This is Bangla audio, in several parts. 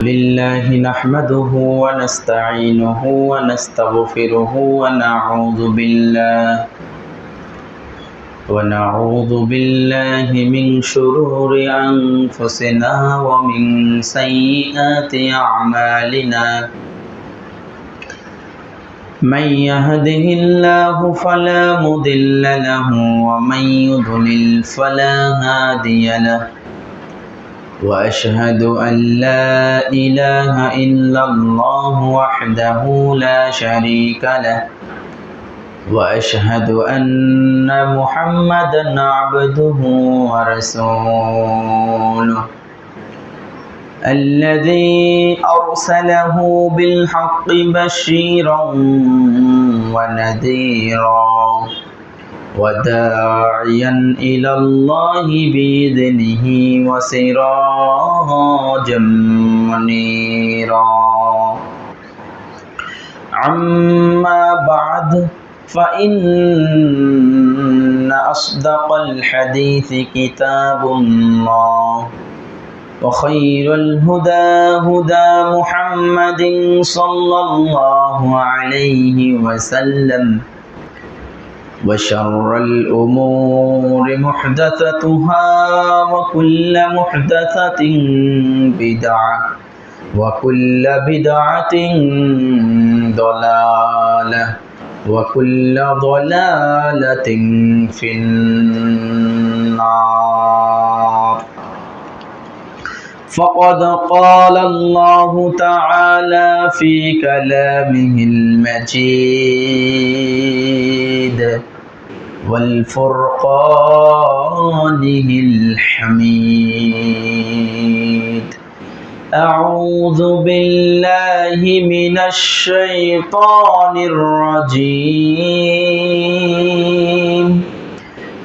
لله نحمده ونستعينه ونستغفره ونعوذ بالله من شرور أنفسنا ومن سيئات أعمالنا. من يهده الله فلا مضل له ومن يضلل فلا هادي له. وأشهد أن لا إله إلا الله وحده لا شريك له. وأشهد أن محمدا عبده ورسوله الذي أرسله بالحق بشيرا ونذيرا وداعيا إلى الله بإذنه وسراجا منيرا. أما بعد فإن أصدق الحديث كتاب الله وخير الهدى هدى محمد صلى الله عليه وسلم وشر الأمور محدثتها وكل محدثة بدعة وكل بدعة ضلالة وكل ضلالة في النار. فقد قال الله تعالى في كلامه المجيد والفرقانه الحميد: أعوذ بالله من الشيطان الرجيم.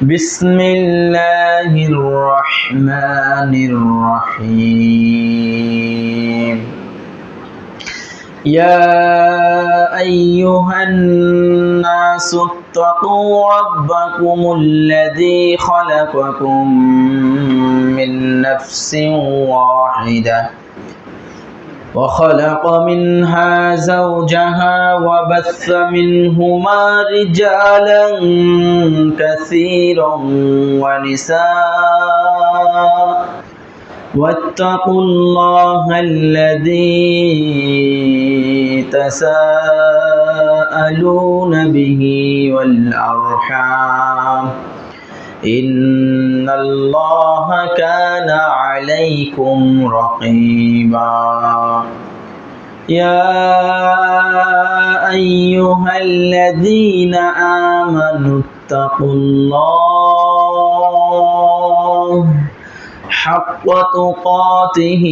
بسم الله الرحمن الرحيم. يا أيها الناس اتقوا ربكم الذي خلقكم من نفس واحدة وخلق منها زوجها وبث منهما رجالا كثيرا ونساء واتقوا الله الذي تساءلون به والأرحام إن الله كان عليكم رقيبا. يا أيها الذين آمنوا اتقوا الله حق تقاته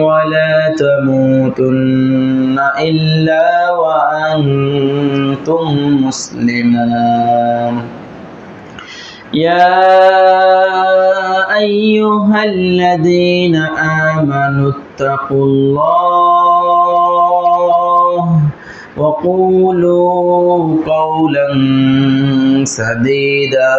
ولا تموتن إلا وأنتم مسلمون. يا أيها الذين آمنوا اتقوا الله وقولوا قولا سديدا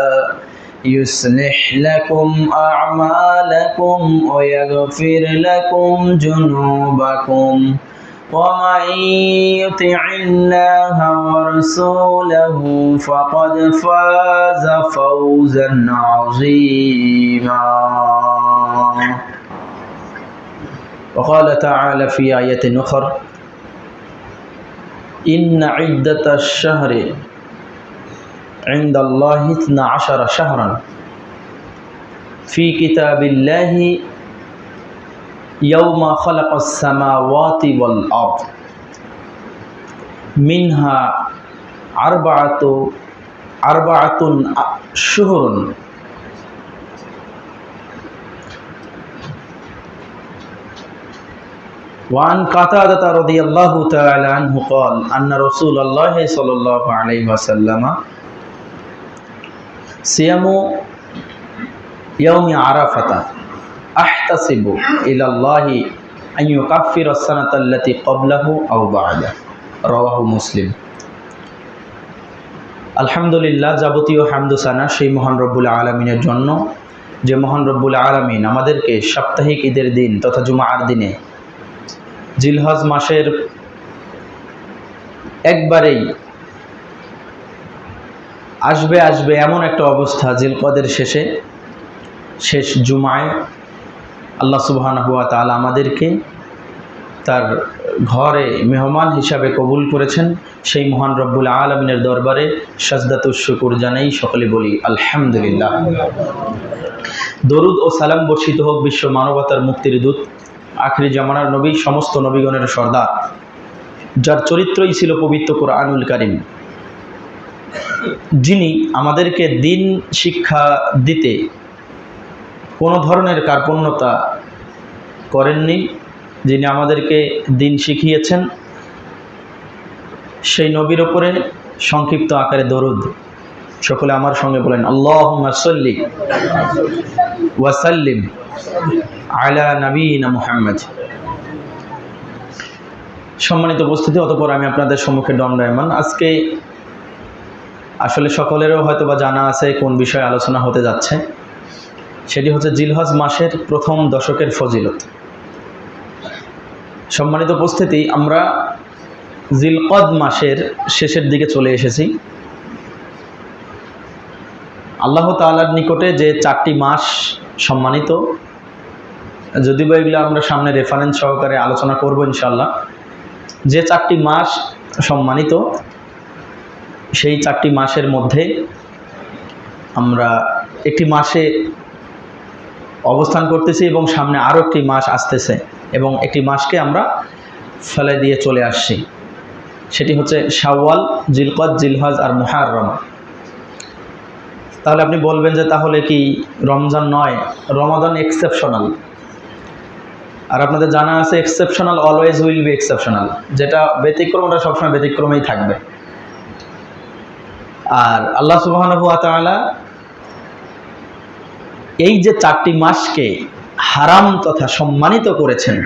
يصلح لكم أعمالكم ويغفر لكم جنوبكم ومن يطع الله ورسوله فقد فاز فوزا عظيما. وقال تعالى في آية أخرى: إن عدة الشهر عند الله 12 شهرا في كتاب الله يوم خلق السماوات والأرض منها أربعة شهر وعن قتادة رضي الله تعالى عنه قال أن رسول الله صلى الله عليه وسلم صيام يوم عرفة أحتسب إلى الله أن يكفر السنة التي قبله أو بعده. رواه مسلم. আলহামদুলিল্লাহ, যাবতীয় হামদ ও সানা সেই মহান রব্বুল আলামিনের জন্য, যে মহান রব্বুল আলামিন আমাদেরকে সাপ্তাহিক ঈদের দিন তথা জুমার দিনে জিলহজ মাসের একবারেই আসবে এমন একটা অবস্থা, জিলকদের শেষ জুমায় আল্লাহ সুবহানাহু ওয়া তাআলা আমাদেরকে তার ঘরে মেহমান হিসাবে কবুল করেছেন। সেই মহান রব্বুল আলামিনের দরবারে সাজদাতুশ শুকর জানাই, সকলে বলি আলহামদুলিল্লাহ। দরুদ ও সালাম বর্ষিত হোক বিশ্ব মানবতার মুক্তির দূত, আখিরি জামানার নবী, সমস্ত নবীগণের সর্দার, যার চরিত্রই ছিল পবিত্র কোরআনুল কারীম, যিনি আমাদেরকে দিন শিক্ষা দিতে কোনো ধরনের কার্পণ্যতা করেননি, যিনি আমাদেরকে দিন শিখিয়েছেন, সেই নবীর ওপরে সংক্ষিপ্ত আকারে দরুদ। সকলে আমার সঙ্গে বলেন আল্লাহুম্মা সাল্লি ওয়া সাল্লিম আলা নবিয়িনা মুহাম্মদ। সম্মানিত উপস্থিতি, অতঃপর আমি আপনাদের সম্মুখে দণ্ডায়মান। আজকে আসলে সকলেরও হয়তো বা জানা আছে কোন বিষয়ে আলোচনা হতে যাচ্ছে, সেটি হচ্ছে জিলহজ মাসের প্রথম দশকের ফজিলত। সম্মানিত উপস্থিতি, আমরা জিলকদ মাসের শেষের দিকে চলে এসেছি। আল্লাহ তাআলার নিকটে যে 4টি মাস সম্মানিত, যদিও এগুলো আমরা সামনে রেফারেন্স সহকারে আলোচনা করব ইনশাআল্লাহ, যে 4টি মাস সম্মানিত, সেই 4টি মাসের মধ্যে আমরা একটি মাসে অবস্থান করতেছি এবং সামনে আরও একটি মাস আসতেছে এবং একটি মাসকে আমরা ফেলে দিয়ে চলে আসছি। সেটি হচ্ছে শাওয়াল, জিলকদ, জিলহজ আর মুহাররম। তাহলে আপনি বলবেন যে তাহলে কি রমজান নয়? রমাদান এক্সেপশনাল, আর আপনাদের জানা আছে exceptional always will be exceptional, যেটা ব্যতিক্রম ওটা সবসময় ব্যতিক্রমেই থাকবে। আর আল্লাহ সুবহানাহু ওয়া তাআলা এই যে 4টি মাসকে হারাম তথা সম্মানিত করেছেন,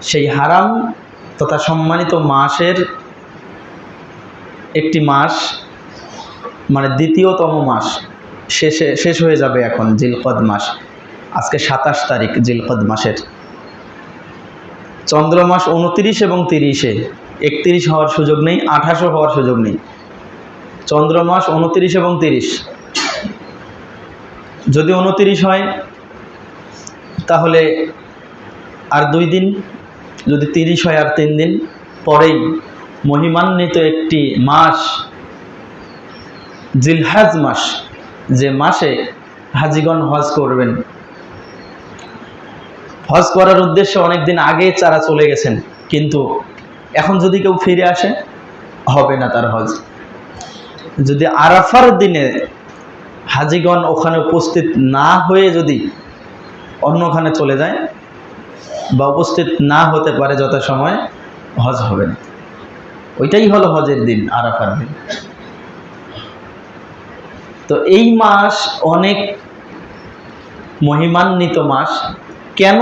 সেই হারাম তথা সম্মানিত মাসের একটি মাস, মানে দ্বিতীয়তম মাস শেষ হয়ে যাবে এখন, জিলকদ মাস। আজকে 27 তারিখ জিলকদ মাসের। চন্দ্র মাস 29 এবং 30-এ, 31 হওয়ার সুযোগ নেই, 28 হওয়ার সুযোগ নেই। চন্দ্র মাস 29 এবং 30। যদি 29 হয় তাহলে আর 2 দিন, যদি 30 হয় আর 3 দিন পরেই মহিমান্বিত একটি মাস জিলহজ মাস, যে মাসে হাজিগণ হজ করবেন। হজ করার উদ্দেশ্যে অনেক দিন আগে তারা চলে গেছেন, কিন্তু এখন যদি কেউ ফিরে আসে হবে না তার হজ। যদি আরাফার দিনে হাজিগণ ওখানে উপস্থিত না হয়ে যদি অন্যখানে চলে যায় বা উপস্থিত না হতে পারে যথাসময়, হজ হবে না। ওইটাই হলো হজের দিন, আরাফার দিন। তো এই মাস অনেক মহিমান্বিত মাস। কেন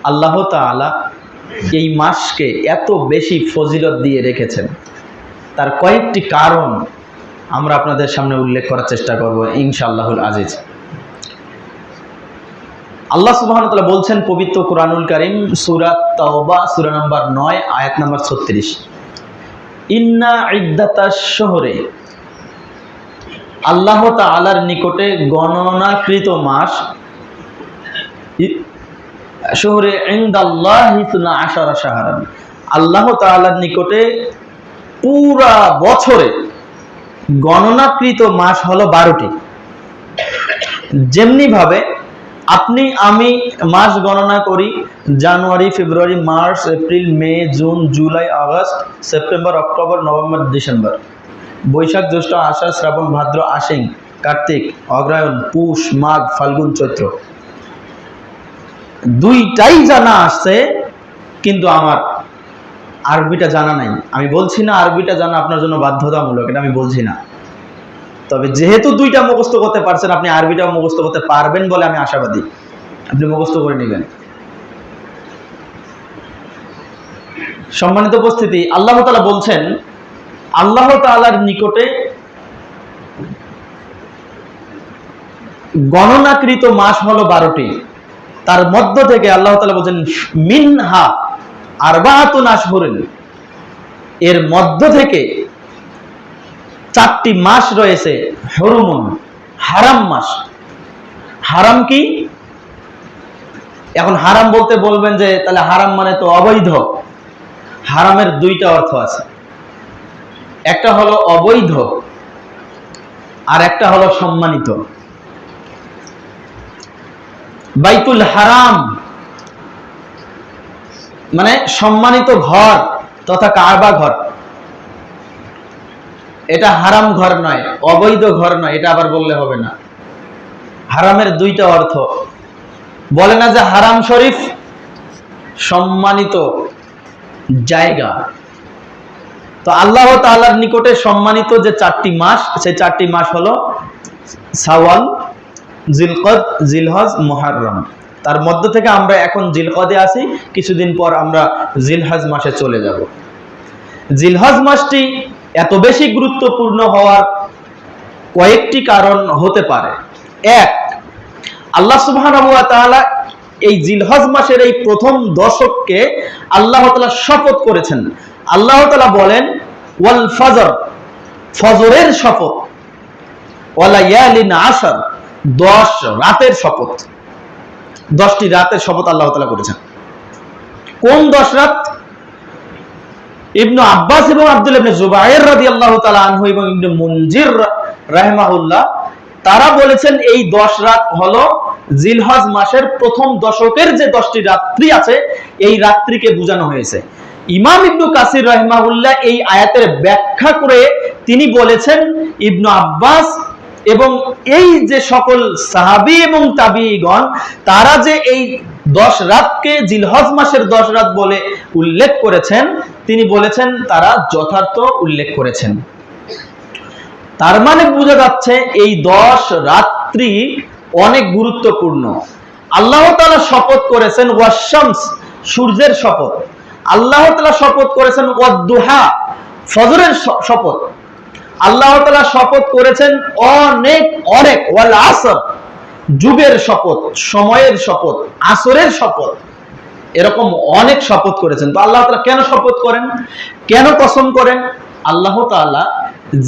আল্লাহ তাআলা এই মাসকে এত বেশি ফজিলত দিয়ে রেখেছেন, তার কয়েকটি কারণ আমরা আপনাদের সামনে উল্লেখ করার চেষ্টা করব ইনশাআল্লাহুল আজিজ। আল্লাহ সুবহানাহু ওয়া তাআলা বলছেন পবিত্র কোরআনুল কারীম, সূরা তাওবা, সূরা নাম্বার 9, আয়াত নাম্বার 36, ইন্না ইদ্দাতাশ শুহরে, আল্লাহ তাআলার নিকটে গণনাকৃত মাস, শুহরে ইনদাল্লাহি 12 শাহরান, আল্লাহ তাআলার নিকটে পুরা বছরে গণনাকৃত মাস হলো 12টি। যেমনি ভাবে আপনি আমি মাস গণনা করি January, February, March, April, May, June, July, August, September, October, November, December, বৈশাখ, জ্যৈষ্ঠ, আষাঢ়, শ্রাবণ, ভাদ্র, আশ্বিন, কার্তিক, অগ্রহায়ণ, পুষ, মাঘ, ফাল্গুন, চৈত্র। 2টাই জানা আসছে, কিন্তু আমার আরবিটা জানা নাই। আমি বলছি না আরবিটা জানা আপনার জন্য বাধ্যতামূলক, এটা আমি বলছি না। তবে যেহেতু 2টা মুখস্থ করতে পারছেন, আপনি আরবিটাও মুখস্থ করতে পারবেন বলে আমি আশাবাদী। আপনি মুখস্থ করে নেবেন। সম্মানিত উপস্থিতি, আল্লাহ তাআলা বলছেন আল্লাহ তাআলার নিকটে গণনাকৃত মাস হলো 12টি। তার মধ্য থেকে আল্লাহ তাআলা বলছেন মিনহা, আরবাআতুন আশহুরিন, এর মধ্য থেকে 4টি মাস রয়েছে হুরুমুন, হারাম মাস। হারাম কি? এখন হারাম বলতে বলবেন যে তাহলে হারাম মানে তো অবৈধ। হারামের 2টা অর্থ আছে, একটা হলো অবৈধ আর একটা হলো সম্মানিত। বাইতুল হারাম মানে সম্মানিত ঘর তথা কাবা ঘর, এটা হারাম ঘর নয়, অবৈধ ঘর নয়, এটা আবার বললে হবে না। হারামের 2টা অর্থ, বলে না যে হারাম শরীফ, সম্মানিত জায়গা। তো আল্লাহ তাআলার নিকটে সম্মানিত যে 4টি মাস, সেই 4টি মাস হলো শাওয়াল, জিলকদ, জিলহজ, মুহররম। তার মধ্য থেকে আমরা এখন জিলকদে আছি, কিছুদিন পর আমরা জিলহজ মাসে চলে যাব। জিলহজ মাসটি এত বেশি গুরুত্বপূর্ণ হওয়ার কয়েকটি কারণ হতে পারে। এক, আল্লাহ সুবহানাহু ওয়া তাআলা এই জিলহজ মাসের এই প্রথম দশককে আল্লাহ তাআলা শপথ করেছেন। আল্লাহ তাআলা বলেন ওয়াল ফজর, ফজরের শপথ, ওয়ালায়ালিন আশর, 10 রাতের শপথ। 10টি রাতের শপথ আল্লাহ তাআলা করেছেন। কোন 10 রাত? ইবনু আব্বাস এবং আব্দুল্লাহ ইবনে জুবায়ের রাদিয়াল্লাহু তাআলা আনহু এবং ইবনে মুনজির রাহিমাহুল্লাহ তারা বলেছেন এই 10 রাত হলো জিলহজ মাসের প্রথম দশকের যে 10টি রাত্রি আছে, এই রাত্রিকে বোঝানো হয়েছে। ইমাম ইবনু কাসির রাহিমাহুল্লাহ এই আয়াতের ব্যাখ্যা করে তিনি বলেছেন, ইবনু আব্বাস এবং এই যে সকল সাহাবী এবং তাবিঈগণ তারা যে এই 10 রাতকে জিলহজ মাসের 10 রাত বলে উল্লেখ করেছেন, তিনি বলেছেন তারা যথার্থ উল্লেখ করেছেন। তার মানে বোঝা যাচ্ছে এই 10 রাত্রি অনেক গুরুত্বপূর্ণ। আল্লাহ তাআলা শপথ করেছেন ওয়াশ-শামস, সূর্যের শপথ। আল্লাহ তাআলা শপথ করেছেন ওয়াদ-দুহা, ফজরের শপথ। আল্লাহ তাআলা শপথ করেছেন অনেক অনেক, ওয়াল আসর, যুগের শপথ, সময়ের শপথ, আসরের শপথ, এরকম অনেক শপথ করেছেন। তো আল্লাহ তাআলা কেন শপথ করেন, কেন কসম করেন? আল্লাহ তাআলা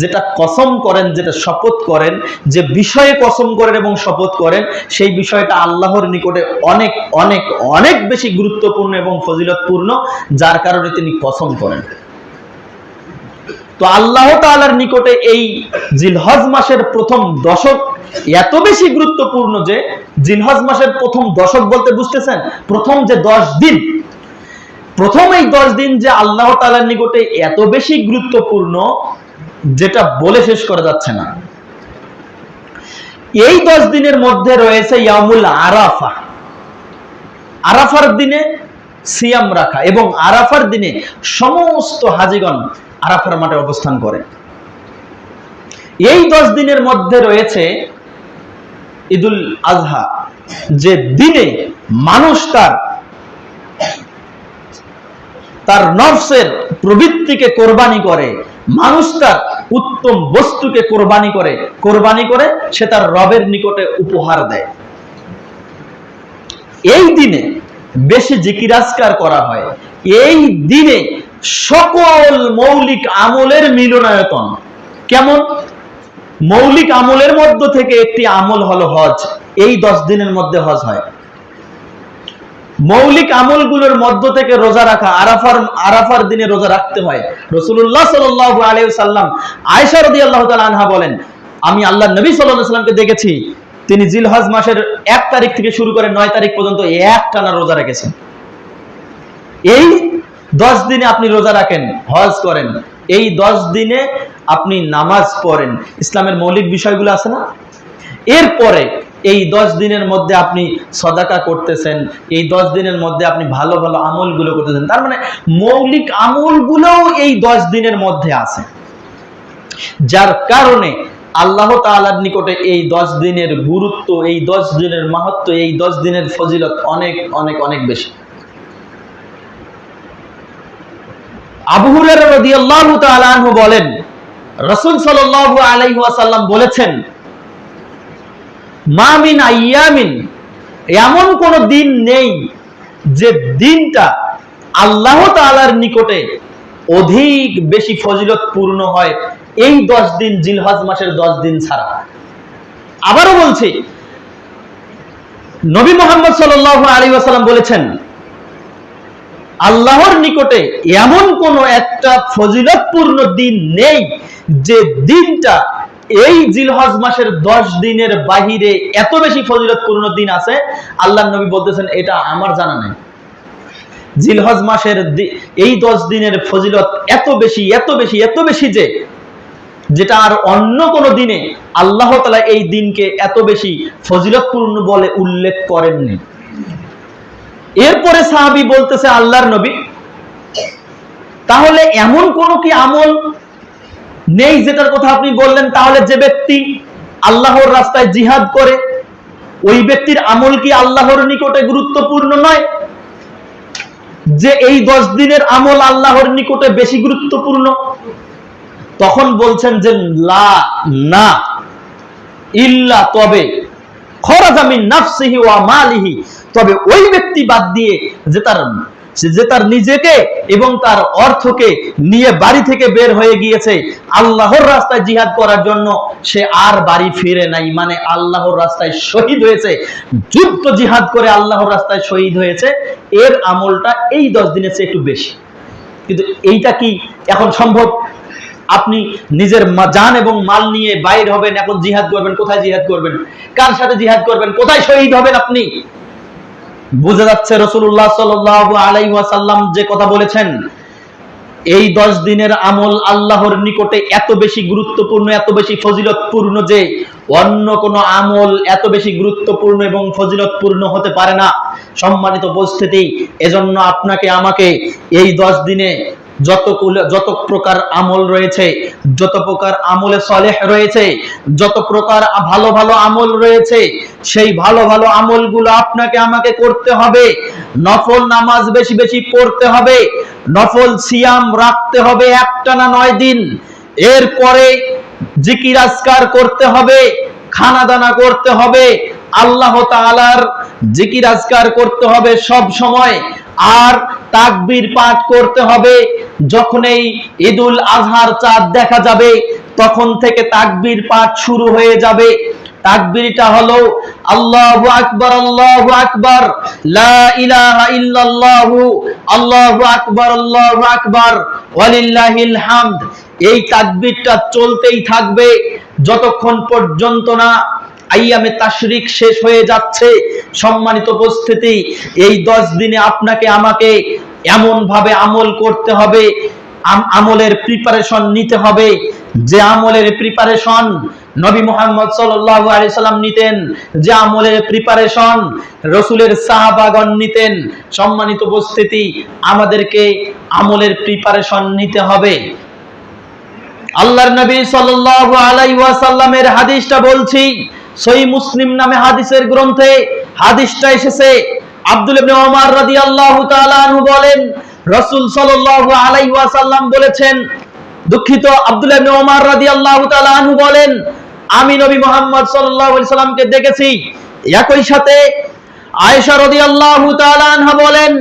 যেটা কসম করেন, যেটা শপথ করেন, যে বিষয়ে কসম করেন এবং শপথ করেন, সেই বিষয়টা আল্লাহর নিকটে অনেক অনেক অনেক বেশি গুরুত্বপূর্ণ এবং ফজিলতপূর্ণ, যার কারণে তিনি কসম করেন। তো আল্লাহ তাআলার নিকটে এই জিলহজ মাসের প্রথম দশক এত বেশি গুরুত্বপূর্ণ যে জিলহজ মাসের প্রথম দশক বলতে বুঝতেছেন প্রথম যে 10 দিন, প্রথম এই 10 দিন যে আল্লাহ তাআলার নিকটে এত বেশি গুরুত্বপূর্ণ, যেটা বলে শেষ করা যাচ্ছে না। এই 10 দিনের মধ্যে রয়েছে ইয়ামুল আরাফা, আরাফার দিনে সিয়াম রাখা, এবং আরাফার দিনে সমস্ত হাজীগণ আরাফার মাঠে অবস্থান করে। এই 10 দিনের মধ্যে রয়েছে ঈদুল আজহা, যে দিনে মানুষ তার নফসের প্রবৃত্তিকে কোরবানি করে, মানুষ তার উত্তম বস্তুকে কোরবানি করে সে তার রবের নিকটে উপহার দেয়। এই দিনে বেশি জিকির আজকার করা হয়। এই দিনে সকল মৌলিক আমলের মিলনায়তন। কেমন? মৌলিক আমলের মধ্য থেকে একটি আমল হলো হজ। এই 10 দিনের মধ্যে হজ হয়। মৌলিক আমলগুলোর মধ্য থেকে রোজা রাখা, আরাফার দিনে রোজা রাখতে হয়। রাসূলুল্লাহ সাল্লাল্লাহু আলাইহি ওয়াসাল্লাম, আয়েশা রাদিয়াল্লাহু তাআলা আনহা বলেন, আমি আল্লাহর নবী সাল্লাল্লাহু আলাইহি ওয়াসাল্লামকে দেখেছি, তিনি জিলহজ মাসের 1 তারিখ থেকে শুরু করে 9 তারিখ পর্যন্ত একটানা রোজা রেখেছেন। এই 10 দিনে আপনি রোজা রাখেন, হজ করেন, এই 10 দিনে আপনি নামাজ পড়েন, ইসলামের মৌলিক বিষয়গুলো আছে না? এরপরে এই 10 দিনের মধ্যে আপনি সদাকা করতেছেন, এই 10 দিনের মধ্যে আপনি ভালো ভালো আমলগুলো করতেছেন। তার মানে মৌলিক আমলগুলোও এই 10 দিনের মধ্যে আছে, যার কারণে আল্লাহ তাআলার নিকটে এই 10 দিনের গুরুত্ব, এই 10 দিনের মাহাত্ম্য, এই 10 দিনের ফজিলত অনেক অনেক অনেক বেশি। আবু হুরায়রা রাদিয়াল্লাহু তাআলা আনহু বলেন, রাসূল সাল্লাল্লাহু আলাইহি ওয়াসাল্লাম বলেছেন, মা মিন আইয়ামিন, এমন কোন দিন নেই যে দিনটা আল্লাহ তাআলার নিকটে অধিক বেশি ফজিলতপূর্ণ হয় এই 10 দিন, জিলহজ মাসের 10 দিন ছাড়া। আবারও বলছি, নবী মুহাম্মদ সাল্লাল্লাহু আলাইহি ওয়াসাল্লাম বলেছেন, আল্লাহর নিকটে এমন কোন একটা ফজিলতপূর্ণ দিন নেই যে দিনটা এই জিলহজ মাসের 10 দিনের বাহিরে এত বেশি ফজিলতপূর্ণ দিন আছে। আল্লাহর নবী বলতেছেন, এটা আমার জানা নেই। জিলহজ মাসের এই 10 দিনের ফজিলত এত বেশি, এত বেশি, এত বেশি যে যেটা আর অন্য কোন দিনে আল্লাহ তাআলা এই দিনকে এত বেশি ফজিলতপূর্ণ বলে উল্লেখ করেননি। এরপরে সাহাবী বলতেছে, আল্লাহর নবী, তাহলে এমন কোন কি আমল নেই যেটার কথা আপনি বললেন? তাহলে যে ব্যক্তি আল্লাহর রাস্তায় জিহাদ করে ওই ব্যক্তির আমল কি আল্লাহর নিকটে গুরুত্বপূর্ণ নয়? যে এই 10 দিনের আমল আল্লাহর নিকটে বেশি গুরুত্বপূর্ণ? তখন বলছেন যে লা, না, ইল্লা, তবে খরাজা মিন নাফসিহি ওয়া মালিহি, তবে ওই ব্যক্তি বাদ দিয়ে যে তার নিজেকে এবং তার অর্থকে নিয়ে বাড়ি থেকে বের হয়ে গিয়েছে আল্লাহর রাস্তায় জিহাদ করার জন্য, সে আর বাড়ি ফিরে নাই, মানে আল্লাহর রাস্তায় শহীদ হয়েছে, যুদ্ধ জিহাদ করে আল্লাহর রাস্তায় শহীদ হয়েছে, এর আমলটা এই 10 দিনের চেয়ে একটু বেশি। কিন্তু এইটা কি এখন সম্ভব? আপনি নিজের জান এবং মাল নিয়ে বাইর হবেন, এখন জিহাদ করবেন, কোথায় জিহাদ করবেন? কার সাথে জিহাদ করবেন? কোথায় শহীদ হবেন আপনি? বুঝা যাচ্ছে রাসূলুল্লাহ সাল্লাল্লাহু আলাইহি ওয়াসাল্লাম যে কথা বলেছেন, এই 10 দিনের আমল আল্লাহর নিকটে এত বেশি গুরুত্বপূর্ণ, এত বেশি ফজিলতপূর্ণ যে অন্য কোন আমল এত বেশি গুরুত্বপূর্ণ এবং ফজিলতপূর্ণ হতে পারে না। সম্মানিত উপস্থিতি, এজন্য আপনাকে আমাকে এই 10 দিনে যত প্রকার আমল রয়েছে, যত প্রকার আমলে সালেহ রয়েছে, যত প্রকার ভালো ভালো আমল রয়েছে, সেই ভালো ভালো আমলগুলো আপনাকে আমাকে করতে হবে। নফল নামাজ বেশি বেশি পড়তে হবে, নফল সিয়াম রাখতে হবে একটানা 9 দিন, এরপরে জিকির আজকার করতে হবে, খানা দানা করতে হবে, আল্লাহ তাআলার জিকির আজকার করতে হবে সব সময়, আর তাকবীর পাঠ করতে হবে। যখন এই ঈদুল আজহার চাঁদ দেখা যাবে তখন থেকে তাকবীর পাঠ শুরু হয়ে যাবে। তাকবীরটা হলো আল্লাহু আকবার, আল্লাহু আকবার, লা ইলাহা ইল্লাল্লাহু, আল্লাহু আকবার, আল্লাহু আকবার, ওয়ালিল্লাহিল হামদ। এই তাকবীরটা চলতেই থাকবে যতক্ষণ পর্যন্ত না আইয়ামে তাশরিক শেষ হয়ে যাচ্ছে। সম্মানিত উপস্থিতি, এই 10 দিনে আপনাকে আমাকে এমন ভাবে আমল করতে হবে, আমলের প্রিপারেশন নিতে হবে যে আমলের প্রিপারেশন নবী মুহাম্মদ সাল্লাল্লাহু আলাইহি সাল্লাম নিতেন, যে আমলের প্রিপারেশন রাসূলের সাহাবাগণ নিতেন। সম্মানিত উপস্থিতি, আমাদেরকে আমলের প্রিপারেশন নিতে হবে। আল্লাহর নবী সাল্লাল্লাহু আলাইহি ওয়াসাল্লামের হাদিসটা বলছি, সহিহ মুসলিম নামে হাদিসের গ্রন্থে হাদিসটা এসেছে। আব্দুল্লাহ ইবনে ওমর রাদিয়াল্লাহু তাআলা আনহু বলেন, রাসূল সাল্লাল্লাহু আলাইহি ওয়াসাল্লাম বলেছেন, দুঃখিত, আব্দুল্লাহ ইবনে ওমর রাদিয়াল্লাহু তাআলা আনহু বলেন, আমি নবী মুহাম্মদ সাল্লাল্লাহু আলাইহি সাল্লামকে দেখেছি। একই সাথে আয়েশা রাদিয়াল্লাহু তাআলা আনহা বলেন,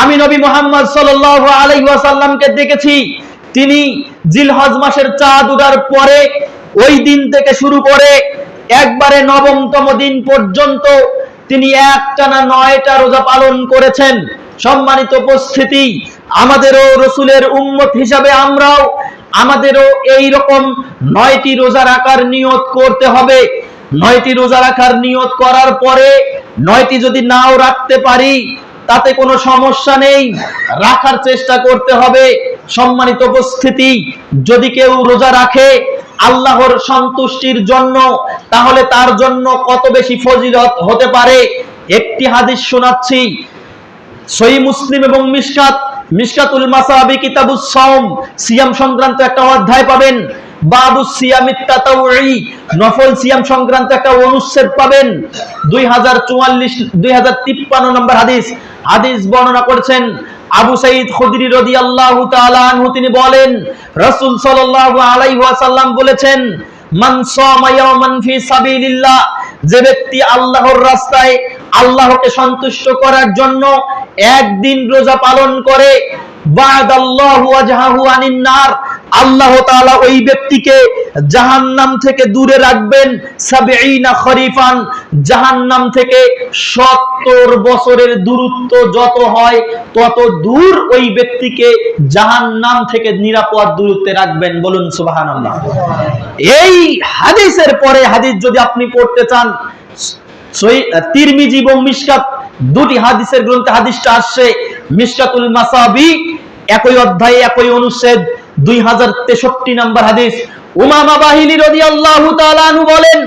আমি নবী মুহাম্মদ সাল্লাল্লাহু আলাইহি ওয়াসাল্লামকে দেখেছি, তিনি জিলহজ মাসের চাঁদ ওঠার পরে ওই দিন থেকে শুরু করে একবারে 9তম দিন পর্যন্ত তিনি একটানা 9টা রোজা পালন করেছেন। সম্মানিত উপস্থিতি, আমাদেরও রাসূলের উম্মত হিসাবে আমাদেরও এই রকম 9টি রোজা রাখার নিয়ত করতে হবে। 9টি রোজা রাখার নিয়ত করার পরে 9টি যদি নাও রাখতে পারি তাতে কোনো সমস্যা নেই, রাখার চেষ্টা করতে হবে। সম্মানিত উপস্থিতি, যদি কেউ রোজা রাখে আল্লাহর সন্তুষ্টির জন্য, তাহলে তার জন্য কত বেশি ফজিলত হতে পারে। একটি হাদিস শোনাচ্ছি, সহিহ মুসলিম এবং মিশকাতুল মাসাবি কিতাবুস সাওম, সিয়াম সংক্রান্ত একটা অধ্যায় পাবেন। বাবু সিয়ামিত তাতাউই, নফল সিয়াম সংক্রান্ত একটা অনুচ্ছেদ পাবেন। 2053 নম্বর হাদিস বর্ণনা করেছেন আবু সাঈদ খুদরি রাদিয়াল্লাহু তাআলা আনহু। তিনি বলেন, রাসূল সাল্লাল্লাহু আলাইহি ওয়াসাল্লাম বলেছেন, মান সামা ইয়াওমান ফি সাবিলিল্লাহ, যে ব্যক্তি আল্লাহর রাস্তায় আল্লাহকে সন্তুষ্ট করার জন্য একদিন রোজা পালন করে, বা'দাল্লাহু ওয়াজহাহু আনিন নার, আল্লাহ তাআলা ওই ব্যক্তিকে জাহান্নাম থেকে দূরে রাখবেন ৭০ খরিফান, জাহান্নাম থেকে ৭০ বছরের দূরত্ব যত হয় তত দূর ওই ব্যক্তিকে জাহান্নাম থেকে নিরাপদ দূরত্বে রাখবেন। বলুন সুবহানাল্লাহ। এই হাদিসের পরে হাদিস যদি আপনি পড়তে চান, তিরমিজি এবং মিশকাত দুটি হাদিসের গ্রন্থে হাদিসটা আসছে। মিশকাতুল মাসাবি একই অধ্যায়ে একই অনুচ্ছেদ 2063 নম্বর হাদিস। উমামা বাহিলি রাদিয়াল্লাহু তাআলা আনহু বলেন,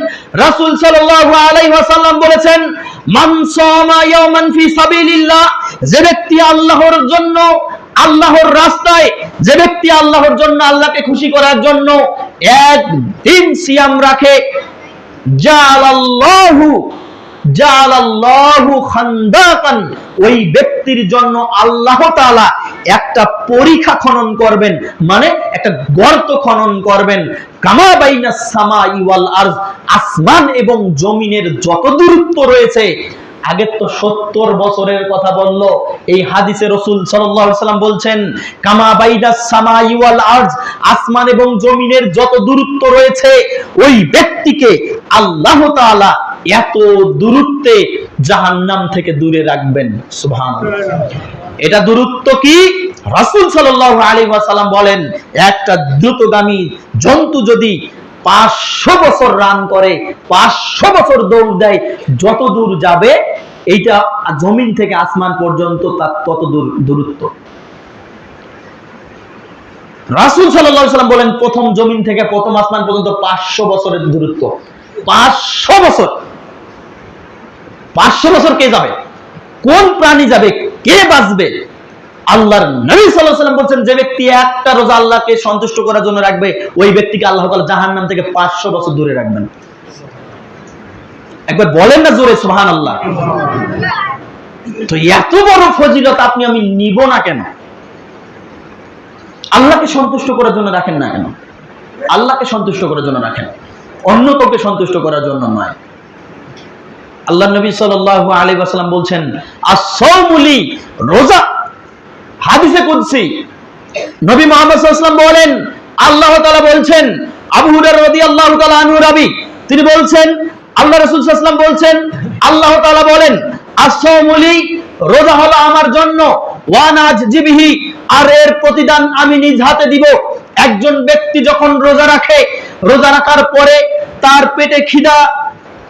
রাসূল সাল্লাল্লাহু আলাইহি ওয়াসাল্লাম বলেছেন, মান সামা ইয়াওমান ফি সাবিলিল্লাহ, যে ব্যক্তি আল্লাহর জন্য, আল্লাহর রাস্তায়, যে ব্যক্তি আল্লাহর জন্য, আল্লাহকে খুশি করার জন্য একদিন সিয়াম রাখে, জাআলাল্লাহু খান্দাকান, ওই ব্যক্তির জন্য আল্লাহ তাআলা একটা পরিখা খনন করবেন, মানে একটা গর্ত খনন করবেন, কামা বাইনাস সামাই ওয়াল আরজ, আসমান এবং জমিনের যত দূরত্ব রয়েছে। আগে তো ৭০ বছরের কথা বললো, এই হাদিসে রাসূল সাল্লাল্লাহু আলাইহি ওয়াসাল্লাম বলছেন কামা বাইনাস সামাই ওয়াল আরজ, আসমান এবং জমিনের যত দূরত্ব রয়েছে ওই ব্যক্তিকে আল্লাহ তাআলা এত দূরত্বে জাহান্নাম থেকে দূরে রাখবেন। সুবহানাল্লাহ। এটা দূরত্ব কি? রাসূল সাল্লাল্লাহু আলাইহি ওয়াসাল্লাম বলেন, একটা দ্রুতগামী জন্তু যদি 500 বছর রান করে, 500 বছর দৌড় দেয়, যত দূর যাবে এইটা জমিন থেকে আসমান পর্যন্ত তার তত দূরত্ব। রাসূল সাল্লাল্লাহু আলাইহি ওয়াসাল্লাম বলেন, প্রথম জমিন থেকে প্রথম আসমান পর্যন্ত 500 বছরের দূরত্ব। 500 বছর, 500 বছর কে যাবে? কোন প্রাণী যাবে? কে বাঁচবে? আল্লাহর নবী সাল্লাল্লাহু আলাইহি ওয়াসাল্লাম বলেন, যে ব্যক্তি একটা রোজা আল্লাহকে সন্তুষ্ট করার জন্য রাখবে, ওই ব্যক্তিকে আল্লাহ তাআলা জাহান্নাম থেকে 500 বছর দূরে রাখবেন। একবার বলেন না জোরে সুবহানাল্লাহ। তো এত বড় ফজিলত আপনি আমি নিব না কেন? আল্লাহকে সন্তুষ্ট করার জন্য রাখেন না কেন? আল্লাহকে সন্তুষ্ট করার জন্য রাখেন, অন্য কাউকে সন্তুষ্ট করার জন্য নয়। আল্লাহর নবী সাল্লাল্লাহু আলাইহি ওয়াসাল্লাম বলছেন, আস-সাওমু লি, রোজা। হাদিসে কুদসি নবী মুহাম্মদ সাল্লাল্লাহু আলাইহি ওয়াসাল্লাম বলেন, আল্লাহ তাআলা বলছেন, আবু হুরায়রা রাদিয়াল্লাহু তাআলা আনহু রাবী, তিনি বলছেন, আল্লাহ রাসূল সাল্লাল্লাহু আলাইহি ওয়াসাল্লাম বলছেন, আল্লাহ তাআলা বলেন, আস-সাওমু লি, রোজা হলো আমার জন্য, ওয়া নাজজিবিহি, আর এর প্রতিদান আমি নিজ হাতে দিব। একজন ব্যক্তি যখন রোজা রাখে, রোজা রাখার পরে তার পেটে খিদা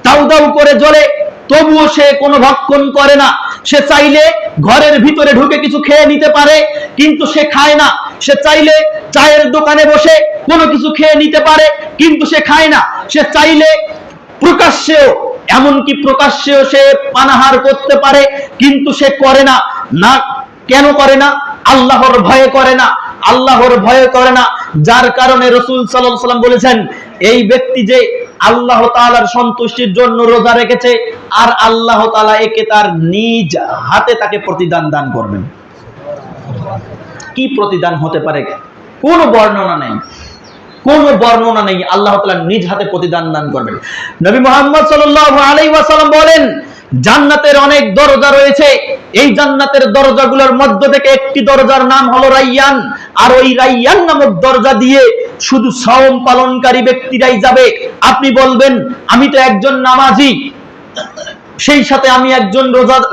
দাউ দাউ করে জ্বলে, তবুও সে কোনো ভক্ষণ করে না। সে চাইলে ঘরের ভিতরে ঢুকে কিছু খেয়ে নিতে পারে, কিন্তু সে খায় না। সে চাইলে চায়ের দোকানে বসে কোনো কিছু খেয়ে নিতে পারে, কিন্তু সে খায় না। সে চাইলে প্রকাশ্যেও, এমনকি প্রকাশ্যেও সে পানাহার করতে পারে, কিন্তু সে করে না। না, কেন করে না? আল্লাহর ভয়ে করে না, আল্লাহর ভয়ে করে না। যার কারণে রাসূল সাল্লাল্লাহু আলাইহি ওয়াসাল্লাম বলেছেন, এই ব্যক্তি যে আল্লাহ তাআলার সন্তুষ্টির জন্য রোজা রেখেছে, আর আল্লাহ তাআলা একে তার নিজ হাতে তাকে প্রতিদান দান করবেন। কি প্রতিদান হতে পারে? কোনো বর্ণনা নেই, কোনো বর্ণনা নেই। আল্লাহ তাআলা নিজ হাতে প্রতিদান দান করবেন। নবী মুহাম্মদ সাল্লাল্লাহু আলাইহি ওয়াসাল্লাম বলেন, জান্নাতের অনেক দরজা রয়েছে, এই জান্নাতের দরজাগুলোর মধ্য থেকে একটি দরজার নাম হলো রাইয়ান, আর ওই রাইয়ান নামক দরজা দিয়ে শুধু সাওম পালনকারী ব্যক্তিরাই যাবে। আপনি বলবেন, আমি তো একজন নামাজি, সেই সাথে আমি একজন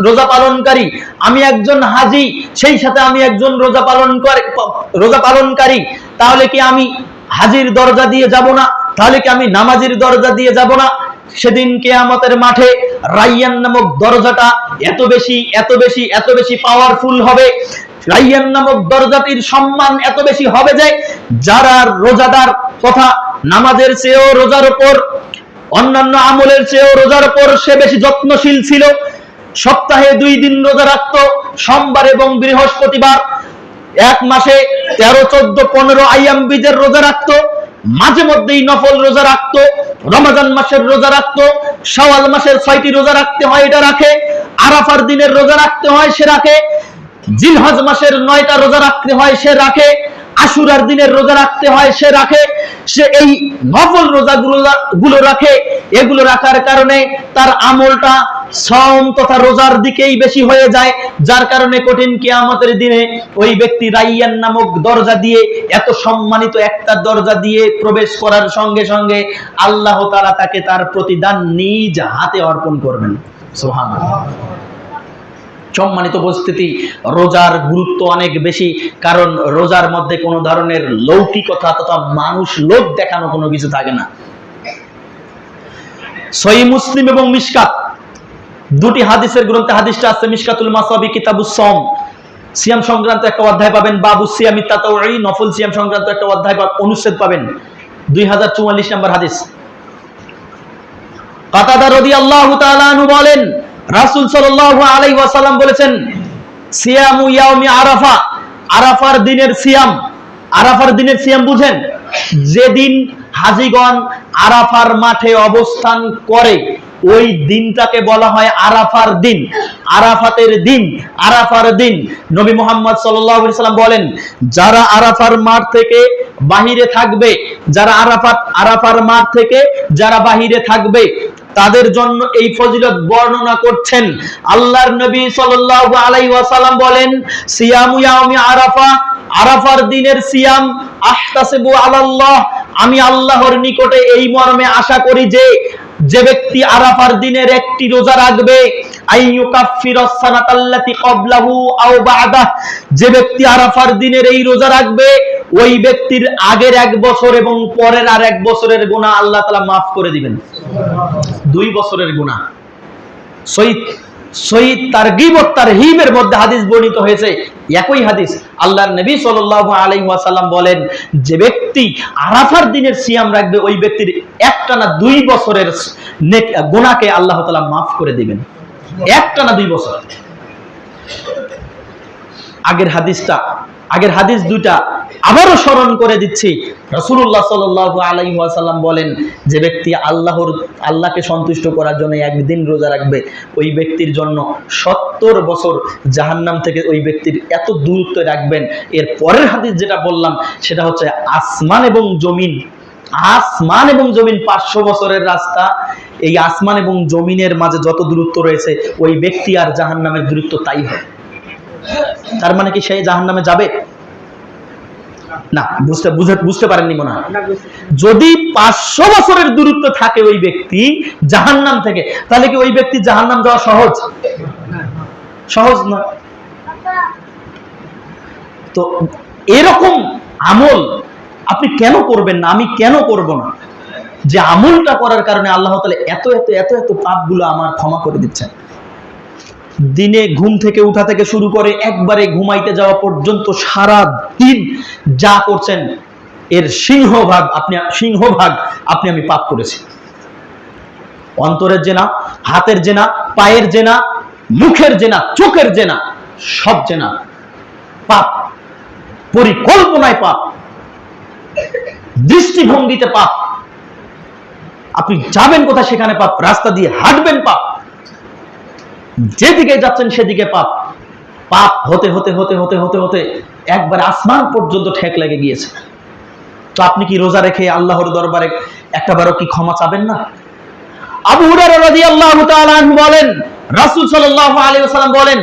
রোজা পালনকারী, আমি একজন হাজী, সেই সাথে আমি একজন রোজা পালনকারী, তাহলে কি আমি হাজীর দরজা দিয়ে যাব না? তাহলে কি আমি নামাজির দরজা দিয়ে যাব না? সেদিন কিয়ামতের মাঠে রাইয়ান নামক দরজাটা এত বেশি পাওয়ারফুল হবে, রাইয়ান নামক দরজাটির সম্মান এত বেশি হবে যে যারা রোজাদার, তথা নামাজের চেয়েও রোজার উপর, অন্যান্য আমলের চেয়েও রোজার উপর সে বেশি যত্নশীল ছিল, সপ্তাহে 2 দিন রোজা রাখত, সোমবার এবং বৃহস্পতিবার, এক মাসে 13, 14, 15 আইয়াম বীজের রোজা রাখত, মাঝে মধ্যেই নফল রোজা রাখত, রমজান মাসের রোজা রাখত, শাওয়াল মাসের 6টি রোজা রাখতে হয়, এটা রাখে, আরাফার দিনের রোজা রাখতে হয়, সে রাখে, জিলহজ মাসের 9টা রোজা রাখতে হয়, সে রাখে, আশুরার দিনের রোজা রাখতে হয়, সে রাখে। সে এই নফল রোজাগুলো রাখে, এগুলো রাখার কারণে তার আমলটা সাওম তথা রোজার দিকেই বেশি হয়ে যায়, যার কারণে কঠিন কিয়ামতের দিনে ওই ব্যক্তি রাইয়ান নামক দরজা দিয়ে, এত সম্মানিত একটা দরজা দিয়ে প্রবেশ করার সঙ্গে সঙ্গে আল্লাহ তাআলা তাকে তার প্রতিদান নিজ হাতে অর্পণ করবেন। সুবহানাল্লাহ। সম্মানিত উপস্থিতি, রোজার গুরুত্ব অনেক বেশি, কারণ রোজার মধ্যে কোনো ধরনের লৌকিকতা তথা মানুষ লোক দেখানো কোনো কিছু থাকে না। সহিহ মুসলিম এবং মিশকাত দুটি হাদিসের গ্রন্থে হাদিসটা আছে। মিশকাতুল মাসাবি কিতাবুস সাওম, সিয়াম সংক্রান্ত একটা অধ্যায় পাবেন, বাবু সিয়ামি তাতাউই, নফল সিয়াম সংক্রান্ত একটা অধ্যায় বা অনুচ্ছেদ পাবেন, 2044 নম্বর হাদিস। কাতাদা রাদিয়াল্লাহু তাআলা আনহু বলেন, রাসূল সাল্লাল্লাহু আলাইহি ওয়াসাল্লাম বলেছেন, সিয়ামু ইয়াউমি আরাফা, আরাফার দিনের সিয়াম। আরাফার দিনের সিয়াম বুঝেন? যেদিন হাজীগণ আরাফার মাঠে অবস্থান করে ওই দিনটাকে বলা হয় আরাফার দিন, আরাফাতের দিন, আরাফার দিন। নবী মুহাম্মদ সাল্লাল্লাহু আলাইহি ওয়াসাল্লাম বলেন, যারা আরাফার মাঠ থেকে বাহিরে থাকবে, যারা আরাফার মাঠ থেকে যারা বাহিরে থাকবে তাদের জন্য এই ফজিলত বর্ণনা করছেন আল্লাহর নবী সাল্লাল্লাহু আলাইহি ওয়াসাল্লাম বলেন, সিয়ামু ইয়াউমি আরাফা, আরাফার দিনের সিয়াম, আহতাসিবু আলাল্লাহ, আমি আল্লাহর নিকটে এই মর্মে আশা করি যে যে ব্যক্তি আরাফার দিনের একটি রোজা রাখবে, আইয়ুকাফফিরাস সানাতাল্লাতী ক্বাবলাহু আও বা'দাহ, যে ব্যক্তি আরাফার দিনের এই রোজা রাখবে ওই ব্যক্তির আগের এক বছর এবং পরের আর এক বছরের গুনাহ আল্লাহ তাআলা মাফ করে দিবেন। 2 বছরের গুনাহ। সহিহ তারগীব ও তারহিবের মধ্যে হাদিস বর্ণিত হয়েছে, একই হাদিস। আল্লাহর নবী সাল্লাল্লাহু আলাইহি ওয়াসাল্লাম বলেন, যে ব্যক্তি আরাফার দিনের সিয়াম রাখবে ওই ব্যক্তির একটানা 2 বছরের গুনাহকে আল্লাহ তাআলা মাফ করে দিবেন। একটানা 2 বছর। আগের হাদিস দুইটা আবারও স্মরণ করে দিচ্ছি। রাসূলুল্লাহ সাল্লাল্লাহু আলাইহি ওয়াসাল্লাম বলেন, যে ব্যক্তি আল্লাহকে সন্তুষ্ট করার জন্য একদিন রোজা রাখবে ওই ব্যক্তির জন্য 70 বছর জাহান্নাম থেকে ওই ব্যক্তির এত দূরত্ব রাখবেন। এর পরের হাদিস যেটা বললাম সেটা হচ্ছে আসমান এবং জমিন। আসমান এবং জমিন 500 বছরের রাস্তা। এই আসমান এবং জমিনের মাঝে যত দূরত্ব রয়েছে ওই ব্যক্তি আর জাহান্নামের দূরত্ব তাই হয়। তার মানে কি সেই জাহান্নামে যাবে না? বুঝতে পারেননি মনে হয়। যদি 500 বছরের দূরত্ব থাকে ওই ব্যক্তি জাহান্নাম থেকে, তাহলে কি ওই ব্যক্তি জাহান্নাম যাওয়া সহজ? সহজ নয়। তো এরকম আমল আপনি কেন করবেন না? আমি কেন করব না? যে আমলটা করার কারণে আল্লাহ তাআলা এত এত এত এত পাপগুলো আমার ক্ষমা করে দিচ্ছেন। দিনে ঘুম থেকে উঠা থেকে শুরু করে একবারে ঘুমাইতে যাওয়া পর্যন্ত সারা দিন যা করছেন এর সিংহভাগ আপনি আমি পাপ করেছি। অন্তরের জেনা, হাতের জেনা, পায়ের জেনা, মুখের জেনা, চোখের জেনা, সব জেনা পাপ। পরিকল্পনায় পাপ, দৃষ্টিভঙ্গিতে পাপ। আপনি যাবেন কোথায় সেখানে পাপ, রাস্তা দিয়ে হাঁটবেন পাপ, যেদিকে যাচ্ছেন সেদিকে পাপ। পাপ হতে হতে হতে হতে হতে হতে একবার আসমান পর্যন্ত ঠেক লেগে গিয়েছে। তো আপনি কি রোজা রেখে আল্লাহর দরবারে একটাবারও কি ক্ষমা চাবেন না? আবু হুরায়রা রাদিয়াল্লাহু তাআলা আনহু বলেন, রাসূল সাল্লাল্লাহু আলাইহি ওয়াসাল্লাম বলেন,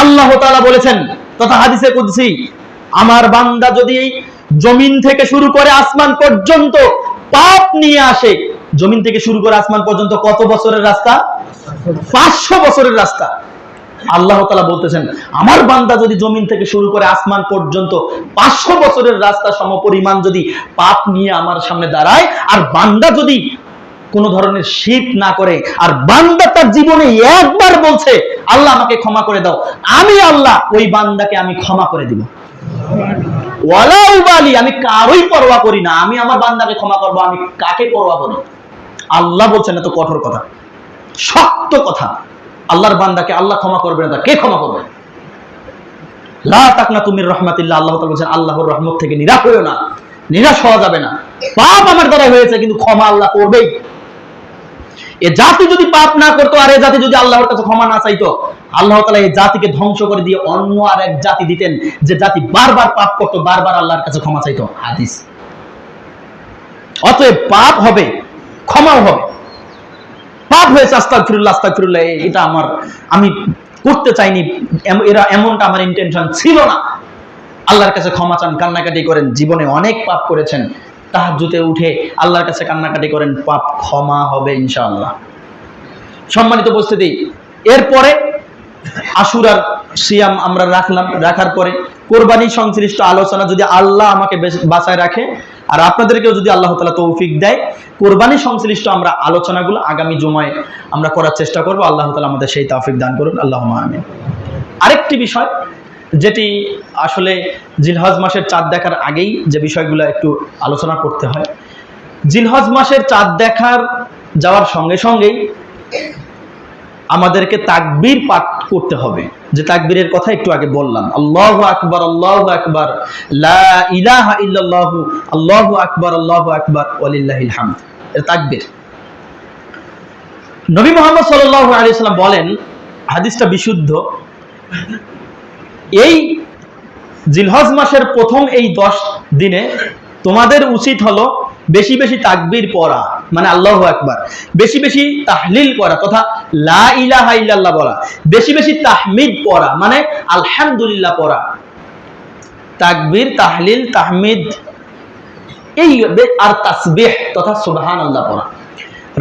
আল্লাহ তাআলা বলেছেন তথা হাদিসে কুদসি, আমার বান্দা যদি জমিন থেকে শুরু করে আসমান পর্যন্ত পাপ নিয়ে আসে, জমিন থেকে শুরু করে আসমান পর্যন্ত কত বছরের রাস্তা? 500 বছরের রাস্তা। আল্লাহ তাআলা বলতেছেন, আমার বান্দা যদি জমিন থেকে শুরু করে আসমান পর্যন্ত 500 বছরের রাস্তা সমপরিমাণ যদি পাপ নিয়ে আমার সামনে দাঁড়ায়, আর বান্দা যদি কোন ধরনের শিরক না করে, আর বান্দা তার জীবনে একবার বলছে আল্লাহ আমাকে ক্ষমা করে দাও, আমি আল্লাহ ওই বান্দাকে আমি ক্ষমা করে দিব। ওয়ালা উবালি, আমি কারোই পরোয়া করি না, আমি আমার বান্দাকে ক্ষমা করব, আমি কাকে পরোয়া করি? আল্লাহ বলছেন এত কঠোর কথা, শক্ত কথা। আল্লাহর বান্দাকে আল্লাহ ক্ষমা করবে না, কে ক্ষমা করবে? লা তাকনাতু মির রাহমাতিল্লাহ, আল্লাহ তাআলা বলেন আল্লাহর রহমত থেকে নিরাশ হইও না, নিরাশ হওয়া যাবে না। পাপ আমার দ্বারা হয়েছে কিন্তু ক্ষমা আল্লাহ করবেই। এ জাতি যদি পাপ না করতো আর এ জাতি যদি আল্লাহর কাছে ক্ষমা না চাইতো, আল্লাহ তাআলা এই জাতিকে ধ্বংস করে দিয়ে অন্য আর এক জাতি দিতেন, যে জাতি বারবার পাপ করতো, বারবার আল্লাহর কাছে ক্ষমা চাইতো। হাদিস। অতএব পাপ হবে, ক্ষমাও হবে। পাপ হয়েছে, আস্তাগফিরুল্লাহ আস্তাগফিরুল্লাহ, এটা আমি করতে চাইনি, এমনটা আমার ইন্টেনশন ছিল না, আল্লাহর কাছে ক্ষমা চান, কান্নাকাটি করেন। জীবনে অনেক পাপ করেছেন, তাহাজ্জুদে উঠে আল্লাহর কাছে কান্নাকাটি করেন, পাপ ক্ষমা হবে ইনশাআল্লাহ। সম্মানিত উপস্থিতি, এরপরে আশুরার সিয়াম আমরা রাখার পরে কোরবানি সংশ্লিষ্ট আলোচনা যদি আল্লাহ আমাকে বাঁচায় রাখে আর আপনাদেরকেও যদি আল্লাহ তাআলা তৌফিক দেয়, কোরবানি সংশ্লিষ্ট আমরা আলোচনাগুলো আগামী জুমায় আমরা করার চেষ্টা করব। আল্লাহ তাআলা আমাদের সেই তৌফিক দান করুন, আল্লাহুম্মা আমিন। আরেকটি বিষয় যেটি আসলে জিলহজ মাসের চাঁদ দেখার আগেই যে বিষয়গুলো একটু আলোচনা করতে হয়, জিলহজ মাসের চাঁদ দেখার যাওয়ার সঙ্গে সঙ্গেই আমাদেরকে তাকবীর পাঠ করতে হবে, যে তাকবীরের কথা একটু আগে বললাম, আল্লাহু আকবার আল্লাহু আকবার, লা ইলাহা ইল্লাল্লাহু, আল্লাহু আকবার ওয়ালিল্লাহিল হামদ, এর তাকবীর। নবী মুহাম্মদ সাল্লাল্লাহু আলাইহি ওয়াসাল্লাম বলেন, হাদিসটা বিশুদ্ধ, এই জিলহজ মাসের প্রথম এই 10 দিনে তোমাদের উচিত হলো বেশি বেশি তাকবীর পড়া, মানে আল্লাহু আকবার, বেশি বেশি তাহলিল করা তথা লা ইলাহা ইল্লাল্লাহ বলা, বেশি বেশি তাহমিদ পড়া মানে আলহামদুলিল্লাহ পড়া, তাকবীর, তাহলিল, তাহমিদ এই আর তাসবিহ তথা সুবহানাল্লাহ পড়া।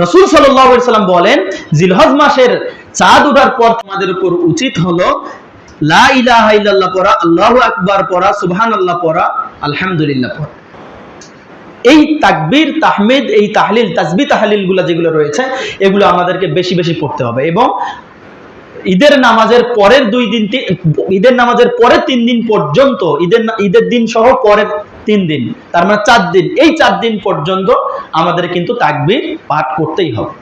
রাসূল সাল্লাল্লাহু আলাইহি ওয়াসাল্লাম বলেন, জিলহজ মাসের চাঁদ ওঠার পর তোমাদের উপর উচিত হলো লা ইলাহা ইল্লাল্লাহ পড়া, আল্লাহু আকবার পড়া, সুবহানাল্লাহ পড়া, আলহামদুলিল্লাহ পড়া। এই তাকবীর, তাহমিদ, এই তাহলিল, তাসবিহ, তাহলিল গুলো যেগুলো রয়েছে এগুলো আমাদেরকে বেশি বেশি পড়তে হবে। এবং ঈদের নামাজের পরের 2 দিন, ঈদের নামাজের পরের 3 দিন পর্যন্ত, ঈদের দিন সহ পরের 3 দিন, তার মানে 4 দিন, এই 4 দিন পর্যন্ত আমাদের কিন্তু তাকবীর পাঠ করতেই হবে।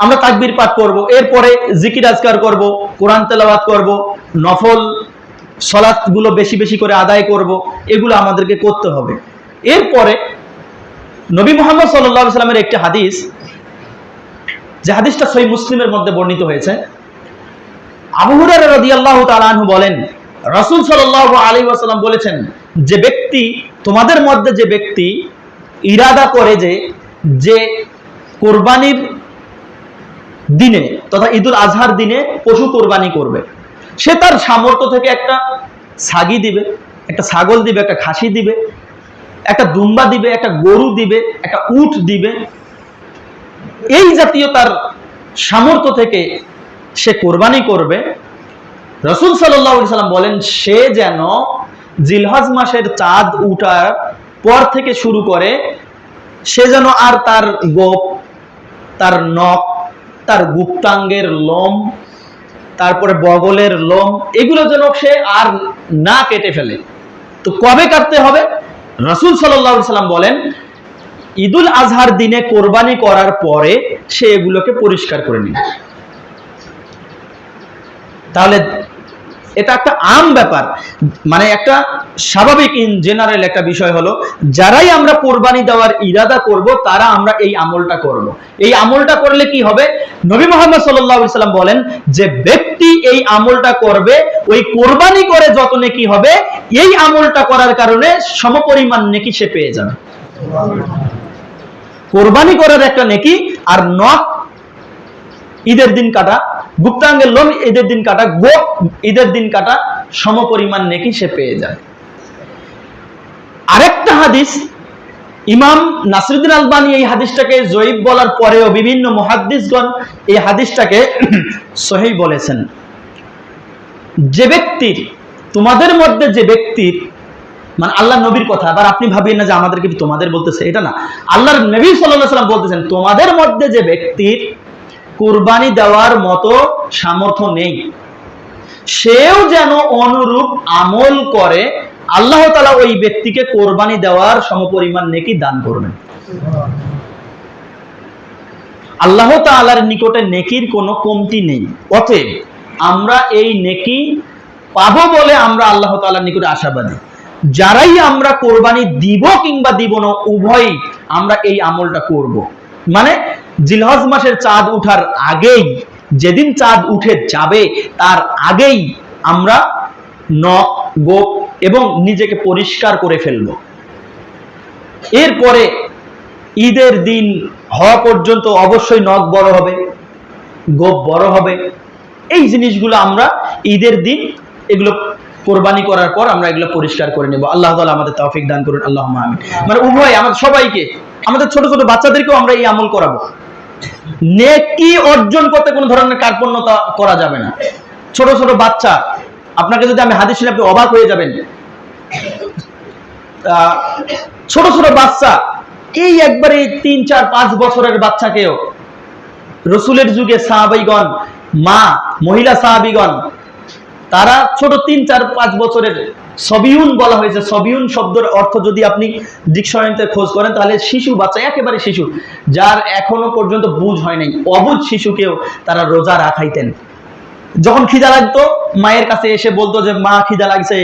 আমরা তাকবীর পাঠ করব, এরপরে জিকির আজকার করব, কোরআন তেলাওয়াত করব, নফল সালাতগুলো বেশি বেশি করে আদায় করব, এগুলো আমাদেরকে করতে হবে। এরপরে নবী মুহাম্মদ সাল্লাল্লাহু আলাইহি ওয়াসাল্লামের একটি হাদিস, যে হাদিসটা সহিহ মুসলিমের মধ্যে বর্ণিত হয়েছে, আবু হুরায়রা রাদিয়াল্লাহু তাআলা আনহু বলেন, রাসূল সাল্লাল্লাহু আলাইহি ওয়াসাল্লাম বলেছেন, যে ব্যক্তি তোমাদের মধ্যে যে ব্যক্তি ইরাদা করে যে কোরবানির দিনে তথা ঈদুল আজহার দিনে পশু কোরবানি করবে, সে তার সামর্থ্য থেকে একটা ছাগি দিবে, একটা ছাগল দিবে, একটা খাসি দিবে, একটা দুম্বা দিবে, একটা গরু দিবে, একটা উট দিবে, এই জাতীয় তার সামর্থ্য থেকে সে কোরবানি করবে। রাসূল সাল্লাল্লাহু আলাইহি ওয়াসাল্লাম বলেন, সে যেন জিলহজ মাসের চাঁদ উঠার পর থেকে শুরু করে সে যেন আর তার গোপ, তার নখ, তার গুপ্তাঙ্গের লোম, তারপরে বগলের লোম, এগুলো যেন সে আর না কেটে ফেলে। তো কবে কাটতে হবে? রাসূল সাল্লাল্লাহু আলাইহি ওয়াসাল্লাম বলেন, ঈদুল আজহার দিনে কোরবানি করার পরে সে এগুলোকে পরিষ্কার করে নিবে। তাহলে এটা একটা আম ব্যাপার, মানে একটা স্বাভাবিক ইন জেনারেল একটা বিষয় হলো, যারাই আমরা কোরবানি দেওয়ার ইরাদা করব তারা আমরা এই আমলটা করব। এই আমলটা করলে কি হবে? নবী মুহাম্মদ সাল্লাল্লাহু আলাইহি ওয়াসাল্লাম বলেন, যে ব্যক্তি এই আমলটা করবে ওই কোরবানি করে যত নেকি হবে, এই আমলটা করার কারণে সমপরিমাণ নেকি সে পেয়ে যাবে। কোরবানি করার একটা নেকি, আর নখ ঈদের দিন কাটা, গুপ্তাঙ্গের লোম ঈদের দিন কাটা, গোপ ঈদের দিন কাটা, সমপরিমাণ নেকি সে পেয়ে যায়। আরেকটা হাদিস, ইমাম নাসিরউদ্দিন আলবানী এই হাদিসটাকে জয়ীফ বলার পরেও বিভিন্ন মুহাদ্দিসগণ এই হাদিসটাকে সহিহ বলেছেন। যে ব্যক্তির, তোমাদের মধ্যে যে ব্যক্তির, মানে আল্লাহ নবীর কথা, আবার আপনি ভাবিয়েন না যে আমাদেরকে তোমাদের বলতেছে, এটা না, আল্লাহর নবী সাল্লাল্লাহু আলাইহি ওয়াসাল্লাম বলতেছেন, তোমাদের মধ্যে যে ব্যক্তির কুরবানি দেওয়ার মতো সামর্থ্য নেই, সেও যেন অনুরূপ আমল করে, আল্লাহ তাআলা ওই ব্যক্তিকে কোরবানি দেওয়ার সমপরিমাণ নেকি দান করবেন। আল্লাহ তাআলার নিকটে নেকির কোনো কমতি নেই। অতএব আমরা এই নেকি পাবো বলে আমরা আল্লাহ তাআলার নিকটে আশাবাদী। যারাই আমরা কোরবানি দিব কিংবা দিব না, উভয়ই আমরা এই আমলটা করব। মানে জিলহজ মাসের চাঁদ উঠার আগেই, যেদিন চাঁদ উঠে যাবে তার আগেই আমরা নখ, গোপ এবং নিজেকে পরিষ্কার করে ফেলব। এরপরে ঈদের দিন হওয়া পর্যন্ত অবশ্যই নখ বড় হবে, গোপ বড় হবে। এই জিনিসগুলো আমরা ঈদের দিন এগুলো কোরবানি করার পর আমরা এগুলো পরিষ্কার করে নেব। আল্লাহ তাআলা আমাদের তৌফিক দান করুন, আল্লাহুম্মা আমিন। মানে উভয়, আমাদের সবাইকে, আমাদের ছোট ছোট বাচ্চাদেরকেও আমরা এই আমল করাবো। নেকি অর্জন করতে কোনো ধরনের কার্পণ্যতা করা যাবে না। ছোট ছোট বাচ্চা, আপনাকে যদি আমি হাদিস শুনে আপনি অবাক হয়ে যাবেন। ছোট ছোট বাচ্চা, এই একবারে 3, 4, 5 বছরের বাচ্চাকেও রসুলের যুগে সাহাবাইগণ, মহিলা সাহাবীগণ, তারা ছোট 3, 4, 5 বছরের, সবিউন বলা হয়েছে। সবিউন শব্দের অর্থ যদি আপনি ডিকশনারিতে খোঁজ করেন তাহলে শিশু, বাচ্চা, একেবারে শিশু, যার এখনো পর্যন্ত বুঝ হয় নাই, অবুঝ শিশুকেও তারা রোজা রাখাইতেন। যখন খিদা লাগতো মায়ের কাছে এসে বলতো যে মা খিদা লাগছে,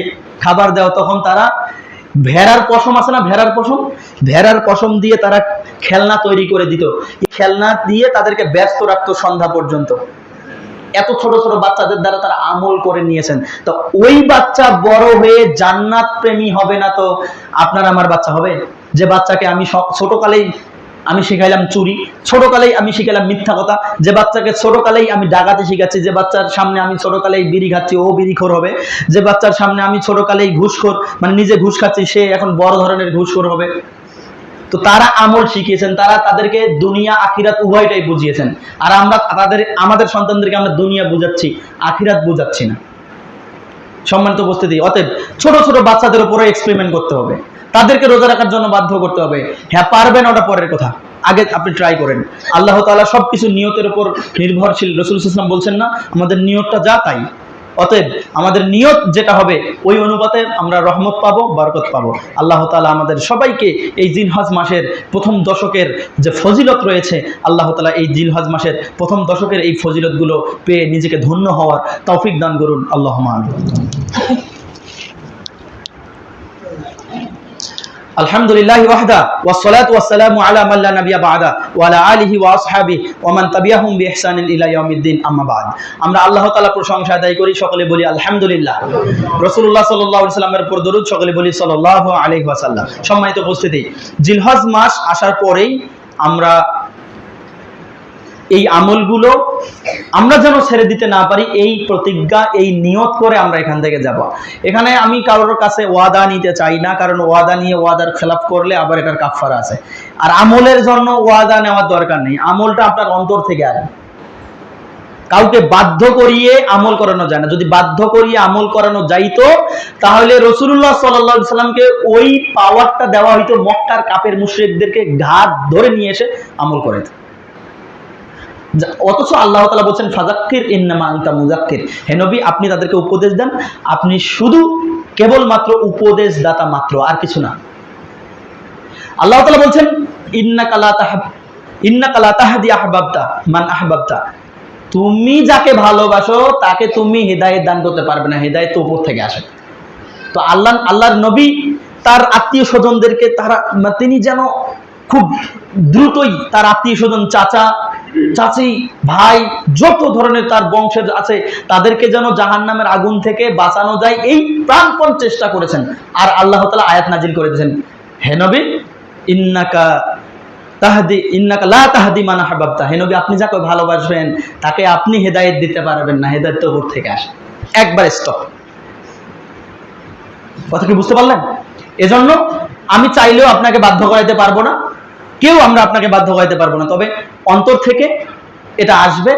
খাবার দাও, তখন তারা ভেড়ার পশম আছে না, ভেড়ার পশম দিয়ে তারা খেলনা তৈরি করে দিত। খেলনা দিয়ে তাদেরকে ব্যস্ত রাখতো সন্ধ্যা পর্যন্ত। এত ছোট ছোট বাচ্চাদের দ্বারা তারা আমল করে নিয়েছেন। তো ওই বাচ্চা বড় হয়ে জান্নাত প্রেমী হবে না তো আপনার আমার বাচ্চা হবে? যে বাচ্চাকে আমি ছোটকালেই আমি শিখাইলাম চুরি, ছোটকালেই আমি শিখাইলাম মিথ্যা কথা, যে বাচ্চাকে ছোটকালেই আমি ডাকাতি শিখাচ্ছি, যে বাচ্চার সামনে আমি ছোটকালেই বিড়ি খাচ্ছি, ও বিড়িখোর হবে। যে বাচ্চার সামনে আমি ছোটকালেই ঘুষখোর, মানে নিজে ঘুষ খাচ্ছি, সে এখন বড় ধরনের ঘুষখোর হবে। তো তারা আমল শিখিয়েছেন, তারা তাদেরকে দুনিয়া আখিরাত উভয়টাই বুঝিয়েছেন। আর আমরা আমাদের সন্তানদেরকে আমরা দুনিয়া বুঝাচ্ছি, আখিরাত বুঝাচ্ছি না। সম্মানিত উপস্থিতি, অতএব ছোট ছোট বাচ্চাদের উপরে এক্সপেরিমেন্ট করতে হবে, তাদেরকে রোজা রাখার জন্য বাধ্য করতে হবে। হ্যাঁ, পারবেন ওটা পরের কথা, আগে আপনি ট্রাই করেন। আল্লাহ তাআলা সবকিছু নিয়তের উপর নির্ভরশীল। রাসূল সাল্লাল্লাহু আলাইহি ওয়াসাল্লাম বলছেন না, আমাদের নিয়তটা যা তাই। অতএব আমাদের নিয়ত যেটা হবে ওই অনুপাতে আমরা রহমত পাবো, বরকত পাবো। আল্লাহ তাআলা আমাদের সবাইকে এই জিলহজ মাসের প্রথম দশকের যে ফজিলত রয়েছে, আল্লাহ তাআলা এই জিলহজ মাসের প্রথম দশকের এই ফজিলতগুলো পেয়ে নিজেকে ধন্য হওয়ার তৌফিক দান করুন, আল্লাহুম্মা আমিন। আলহামদুলিল্লাহি ওয়াহদা ওয়াসসালাতু ওয়াসসালামু আলা মান লা নাবিয়্যা বা'দা ওয়া আলা আলিহি ওয়া আসহাবিহি ওয়া মান তাবিআহুম বিইহসানিন ইলা ইয়াউমিদ্দিন, আম্মা বা'দ। আমরা আল্লাহ তাআলার প্রশংসা আদায় করি, সকলে বলি আলহামদুলিল্লাহ। রাসূলুল্লাহ সাল্লাল্লাহু আলাইহি ওয়াসাল্লামের উপর দরুদ, সকলে বলি সাল্লাল্লাহু আলাইহি ওয়াসাল্লাম। সম্মানিত উপস্থিতি, জিলহজ মাস আসার পরেই আমরা এই আমলগুলো আমরা যেন ছেড়ে দিতে না পারি, এই প্রতিজ্ঞা, এই নিয়ত করে আমরা এখান থেকে যাব। এখানে আমি কারোর কাছে ওয়াদা নিতে চাই না, কারণ ওয়াদা নিয়ে ওয়াদার খেলাফ করলে আবার এটার কাফারা আছে। আর আমলের জন্য ওয়াদা নেওয়ার দরকার নেই, আমলটা আপনার অন্তর থেকে আসে। কাউকে বাধ্য করিয়ে আমল করানো যায় না। যদি বাধ্য করিয়ে আমল করানো যাইতো তাহলে রাসূলুল্লাহ সাল্লাল্লাহু আলাইহি সাল্লামকে ওই পাওয়ারটা দেওয়া হইতো, মক্কার কাফের মুশরিকদেরকে ঘাট ধরে নিয়ে এসে আমল করাইতো। অথচ আল্লাহ তাআলা বলছেন ফাযাক্কির ইন্নামা আনতা মুযাক্কির, হে নবী আপনি তাদেরকে উপদেশ দেন, আপনি শুধু কেবলমাত্র উপদেশদাতা মাত্র, আর কিছু না। আল্লাহ তাআলা বলছেন ইন্নাকা লা তাহদি আহবাবতা মান আহবাবতা, তুমি যাকে ভালোবাসো তাকে তুমি হিদায়াত দান করতে পারবে না, হিদায়াত তো উপর থেকে আসে। তো আল্লাহর নবী তার আত্মীয় স্বজনদেরকে তিনি যেন খুব দ্রুতই তার আত্মীয় স্বজন, চাচা চাচি, ভাই, যত ধরনের তার বংশের আছে তাদেরকে যেন জাহান্নামের আগুন থেকে বাঁচানো যায়, এই প্রাণপণ চেষ্টা করেছেন। আর আল্লাহ তাআলা আয়াত নাজিল করে দিয়েছেন, হে নবী ইন্নাকা লা তাহদি মান আহবাবতা, হে নবী আপনি যাকে ভালোবাসবেন তাকে আপনি হেদায়েত দিতে পারবেন না, হেদায়েত তো উপর থেকে আসে। একবার স্টপ। কথা কি বুঝতে পারলেন? এজন্য আমি চাইলেও আপনাকে বাধ্য করাইতে পারবো না, আমরা আপনাকে বাধ্য করাইতে পারবো না, তবে অন্তর থেকে এটা আসবে।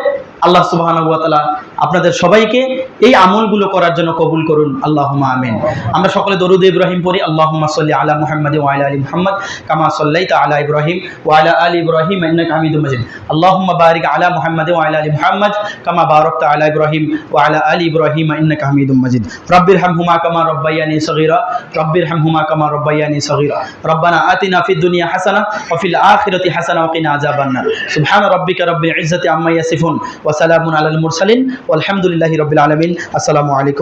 আল্লাহ সুবহানাহু ওয়া তাআলা আপনাদের সবাইকে এই আমলগুলো করার জন্য কবুল করুন, আল্লাহুম্মা আমিন। আমরা সকলে দরুদ ইব্রাহিম পড়ি। আল্লাহুম্মা সাল্লি আলা মুহাম্মাদ ওয়া আলা আলি মুহাম্মাদ কামা সাল্লাইতা আলা ইব্রাহিম ওয়া আলা আলি ইব্রাহিম ইন্নাকা হামিদুম মাজিদ। আল্লাহুম্মা বারিক আলা মুহাম্মাদ ওয়া আলা আলি মুহাম্মাদ কামা বারাকতা আলা ইব্রাহিম ওয়া আলা আলি ইব্রাহিম ইন্নাকা হামিদুম মাজিদ। রাব্বিরহামহুমা কামা রাব্বায়ানি সগীরা, রাব্বিরহামহুমা কামা রাব্বায়ানি সগীরা। রব্বানা আতিনা ফিদ দুনিয়া হাসানা ওয়া ফিল আখিরাতি হাসানা ওয়া কিনা আযাবান নার। সুবহানা রাব্বিকা রাব্বিল ইজ্জাতি আম্মা ইয়াসিফুন ওয়া সালামুন আলাল মুরসালিন ওয়ালহামদুলিল্লাহি রাব্বিল আলামিন। আসসালামু আলাইকুম।